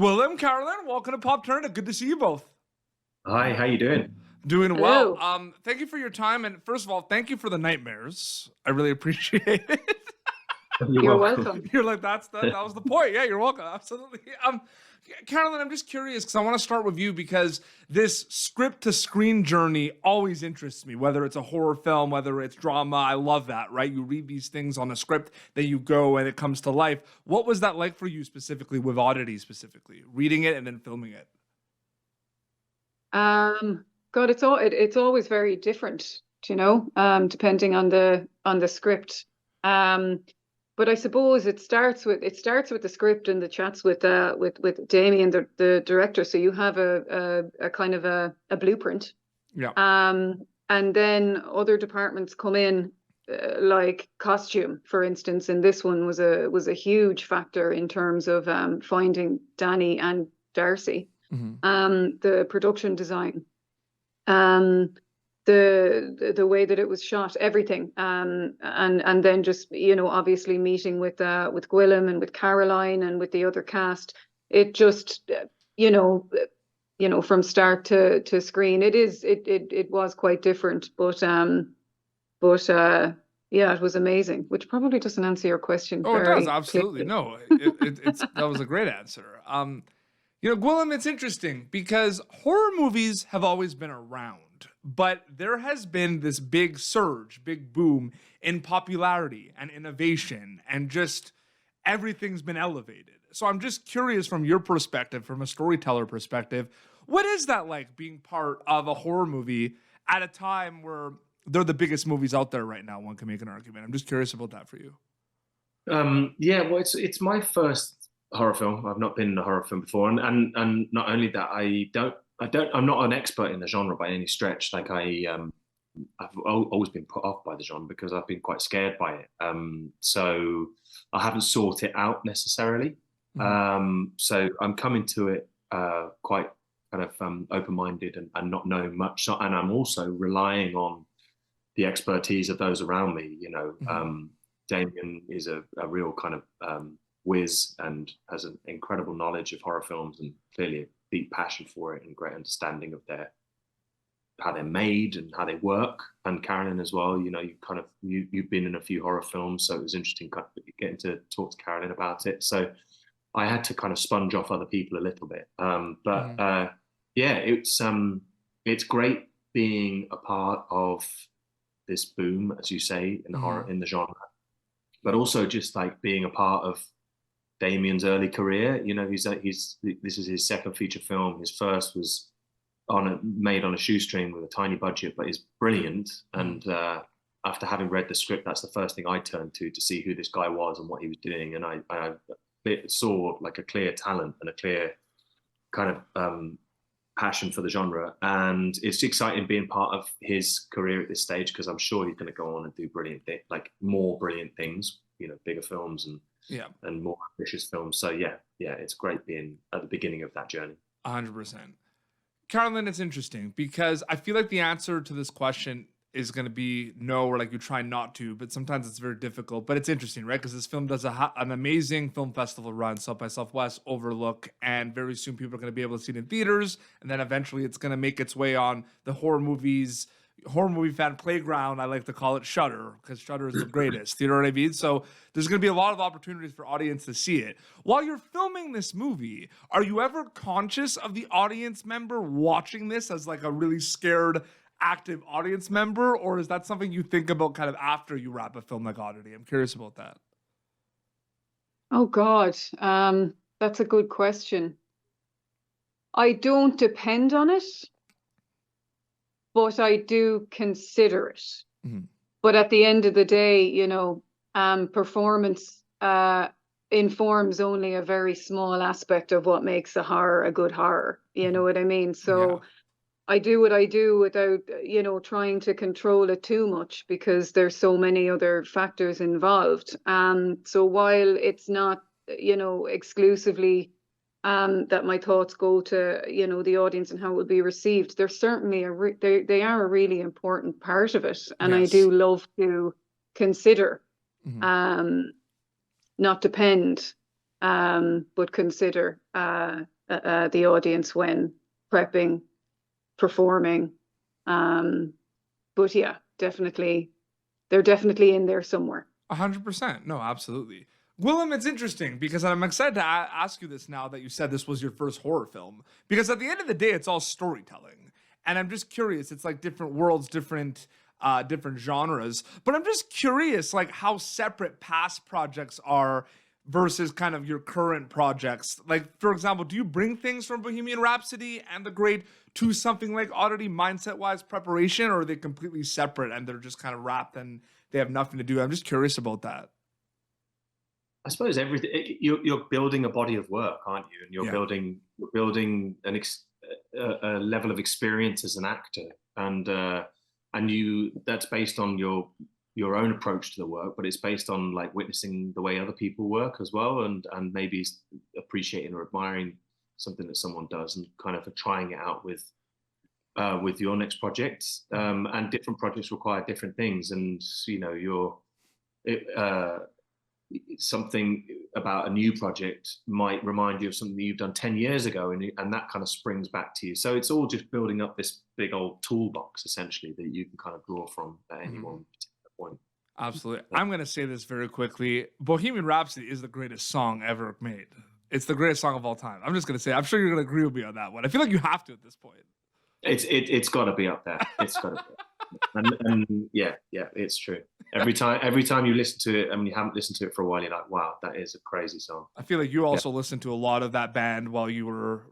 Gwilym, Carolyn, welcome to Pop Turner. Good to see you both. Hi, how you doing? Doing Hello. well. Thank you for your time, and first of all, thank you for the nightmares. I really appreciate it. You're welcome. You're like, that was the point. Yeah, you're welcome. Absolutely. Carolyn, I'm just curious because I want to start with you because this script to screen journey always interests me, whether it's a horror film, whether it's drama. I love that, right? You read these things on a script, then you go and it comes to life. What was that like for you specifically with Oddity specifically, reading it and then filming it? God, it's always very different, depending on the script. But I suppose it starts with the script and the chats with Damian, the director. So you have a kind of a blueprint. Yeah. And then other departments come in, like costume, for instance. And this one was a huge factor in terms of finding Dani and Darcy. Mm-hmm. The production design, the way that it was shot, everything, and then just obviously meeting with Gwilym and with Caroline and with the other cast. It just from start to screen, it was quite different, but yeah, it was amazing, which probably doesn't answer your question. Oh, it very does, absolutely. clearly. No, it's that was a great answer. Gwilym, it's interesting because horror movies have always been around, but there has been this big surge, big boom in popularity and innovation, and just everything's been elevated. So I'm just curious from your perspective, from a storyteller perspective, what is that like being part of a horror movie at a time where they're the biggest movies out there right now? One can make an argument. I'm just curious about that for you. Yeah, well, it's my first horror film. I've not been in a horror film before, and not only that, I'm not an expert in the genre by any stretch. Like I've always been put off by the genre because I've been quite scared by it. So I haven't sought it out necessarily. So I'm coming to it quite kind of open-minded and not knowing much. So, and I'm also relying on the expertise of those around me. Damian is a real kind of whiz and has an incredible knowledge of horror films and clearly a deep passion for it and great understanding of how they're made and how they work. And Carolyn as well, you've been in a few horror films, so it was interesting kind of getting to talk to Carolyn about it. So I had to kind of sponge off other people a little bit. Yeah, it's great being a part of this boom, as you say, in horror, in the genre, but also just like being a part of Damian's early career. This is his second feature film. His first was made on a shoestring with a tiny budget, but is brilliant. And after having read the script, that's the first thing I turned to see who this guy was and what he was doing. And I saw like a clear talent and a clear kind of passion for the genre. And it's exciting being part of his career at this stage because I'm sure he's going to go on and do more brilliant things, bigger films and more ambitious films. So yeah, it's great being at the beginning of that journey. 100%. Carolyn, it's interesting because I feel like the answer to this question is going to be no, or like you try not to, but sometimes it's very difficult. But it's interesting, right? Because this film does an amazing film festival run, South by Southwest, Overlook, and very soon people are going to be able to see it in theaters, and then eventually it's going to make its way on the horror movie fan playground. I like to call it Shudder because Shudder is the greatest. You know what I mean? So there's going to be a lot of opportunities for audience to see it. While you're filming this movie, are you ever conscious of the audience member watching this as like a really scared, active audience member, or is that something you think about kind of after you wrap a film like Oddity? I'm curious about that. Oh God, that's a good question. I don't depend on it, but I do consider it. But at the end of the day, performance informs only a very small aspect of what makes a horror a good horror. You know what I mean? So I do what I do without, trying to control it too much because there's so many other factors involved. So while it's not, exclusively that my thoughts go to, the audience and how it will be received, they're certainly they are a really important part of it. And I do love to consider, not depend but consider the audience when prepping, performing. But yeah, definitely, they're definitely in there somewhere. 100%. No, absolutely. Gwilym, it's interesting because I'm excited to ask you this now that you said this was your first horror film. Because at the end of the day, it's all storytelling. And I'm just curious, it's like different worlds, different genres. But I'm just curious, like how separate past projects are versus kind of your current projects. Like, for example, do you bring things from Bohemian Rhapsody and The Great to something like Oddity mindset-wise preparation, or are they completely separate and they're just kind of wrapped and they have nothing to do? I'm just curious about that. I suppose everything you're building a body of work, aren't you? And you're building a level of experience as an actor, and that's based on your own approach to the work, but it's based on like witnessing the way other people work as well, and maybe appreciating or admiring something that someone does, and kind of trying it out with your next project. And different projects require different things, and something about a new project might remind you of something that you've done 10 years ago, and that kind of springs back to you. So it's all just building up this big old toolbox essentially that you can kind of draw from at any one particular point. Absolutely. I'm going to say this very quickly. Bohemian Rhapsody is the greatest song ever made. It's the greatest song of all time. I'm just going to say, I'm sure you're going to agree with me on that one. I feel like you have to at this point. It's got to be up there. It's got to be. And yeah, it's true. Every time you listen to it, I mean, you haven't listened to it for a while, you're like, wow, that is a crazy song. I feel like you also listened to a lot of that band while you were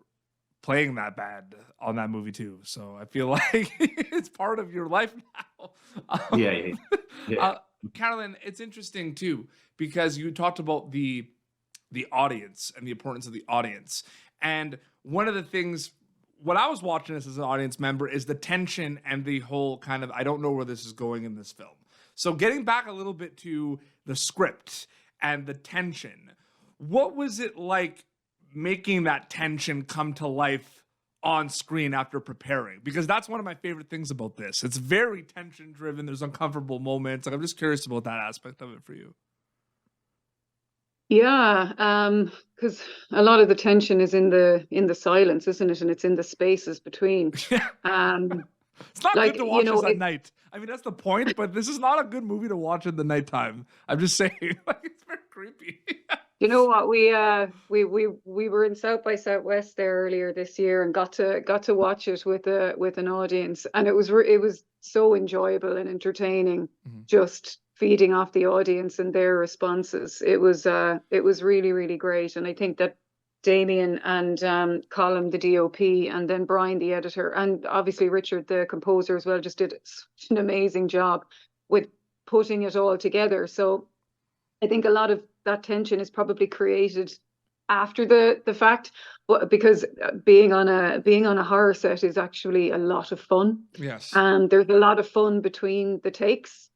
playing that band on that movie too. So I feel like it's part of your life now. Yeah. Carolyn, it's interesting too, because you talked about the audience and the importance of the audience. And one of the things, when I was watching this as an audience member, is the tension and the whole kind of, I don't know where this is going in this film. So getting back a little bit to the script and the tension, what was it like making that tension come to life on screen after preparing? Because that's one of my favorite things about this. It's very tension driven. There's uncomfortable moments. Like, I'm just curious about that aspect of it for you. Yeah, because a lot of the tension is in the silence, isn't it? And it's in the spaces between. It's not good to watch this at night. I mean, that's the point, but this is not a good movie to watch in the nighttime. I'm just saying, like, it's very creepy. You know what? We were in South by Southwest there earlier this year and got to watch it with an audience, and it was so enjoyable and entertaining, just feeding off the audience and their responses. It was really, really great, and I think that Damian and Colin, the DOP, and then Brian, the editor, and obviously Richard, the composer as well, just did such an amazing job with putting it all together. So I think a lot of that tension is probably created after the fact, but because being on a horror set is actually a lot of fun. Yes. There's a lot of fun between the takes.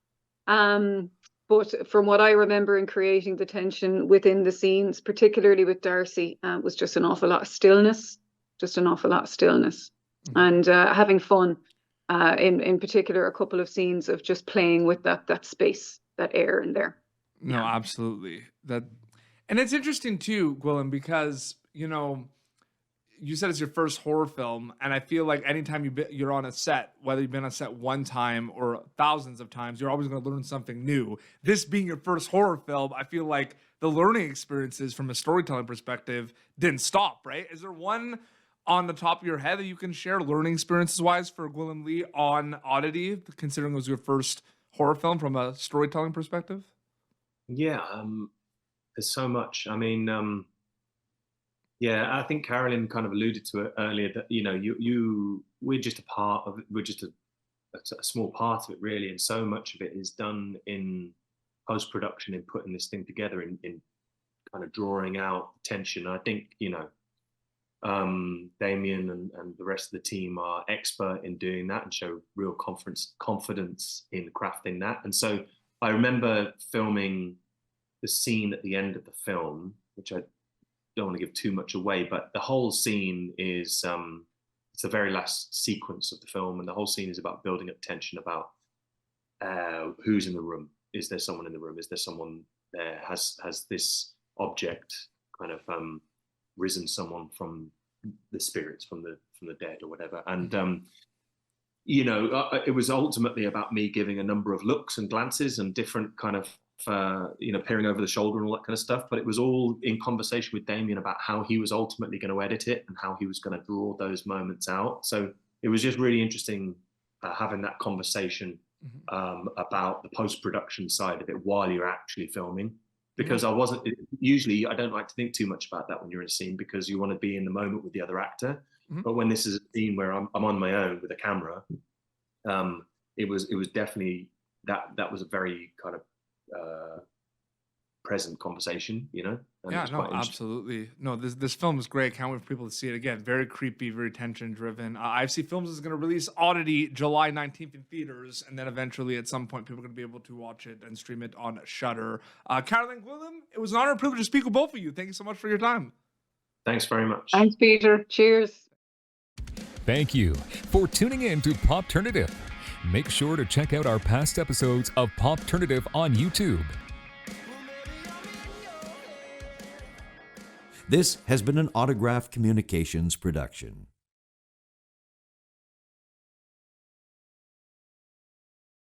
But from what I remember in creating the tension within the scenes, particularly with Darcy, was just an awful lot of stillness, and having fun. In particular, a couple of scenes of just playing with that space, that air in there. No, absolutely. And it's interesting too, Gwilym, because you said it's your first horror film, and I feel like anytime you're on a set, whether you've been on set one time or thousands of times, you're always going to learn something new. This being your first horror film, I feel like the learning experiences from a storytelling perspective didn't stop, right? Is there one on the top of your head that you can share learning experiences-wise for Gwilym Lee on Oddity, considering it was your first horror film from a storytelling perspective? Yeah, there's so much. I mean, yeah, I think Carolyn kind of alluded to it earlier that we're just a part of it. We're just a small part of it, really, and so much of it is done in post-production, in putting this thing together, in kind of drawing out tension. I think Damian and the rest of the team are expert in doing that and show real confidence in crafting that. And so I remember filming the scene at the end of the film, which I don't want to give too much away, but the whole scene is it's the very last sequence of the film, and the whole scene is about building up tension about who's in the room. Is there someone in the room? Is there someone there? Has this object kind of risen someone from the spirits, from the dead or whatever. And it was ultimately about me giving a number of looks and glances and different kind of peering over the shoulder and all that kind of stuff. But it was all in conversation with Damian about how he was ultimately going to edit it and how he was going to draw those moments out. So it was just really interesting having that conversation about the post-production side of it while you're actually filming, because I don't like to think too much about that when you're in a scene, because you want to be in the moment with the other actor. But when this is a scene where I'm on my own with a camera, it was definitely that was a very kind of present conversation, and Yeah, no, absolutely. No, this film is great. Can't wait for people to see it again. Very creepy, very tension driven. IFC Films is going to release Oddity July 19th in theaters, and then eventually at some point people are going to be able to watch it and stream it on Shudder. Carolyn, Gwilym, it was an honor and privilege to speak with both of you. Thank you so much for your time. Thanks very much. Thanks, Peter. Cheers. Thank you for tuning in to Popternative. Make sure to check out our past episodes of Popternative on YouTube. This has been an Autograph Communications production.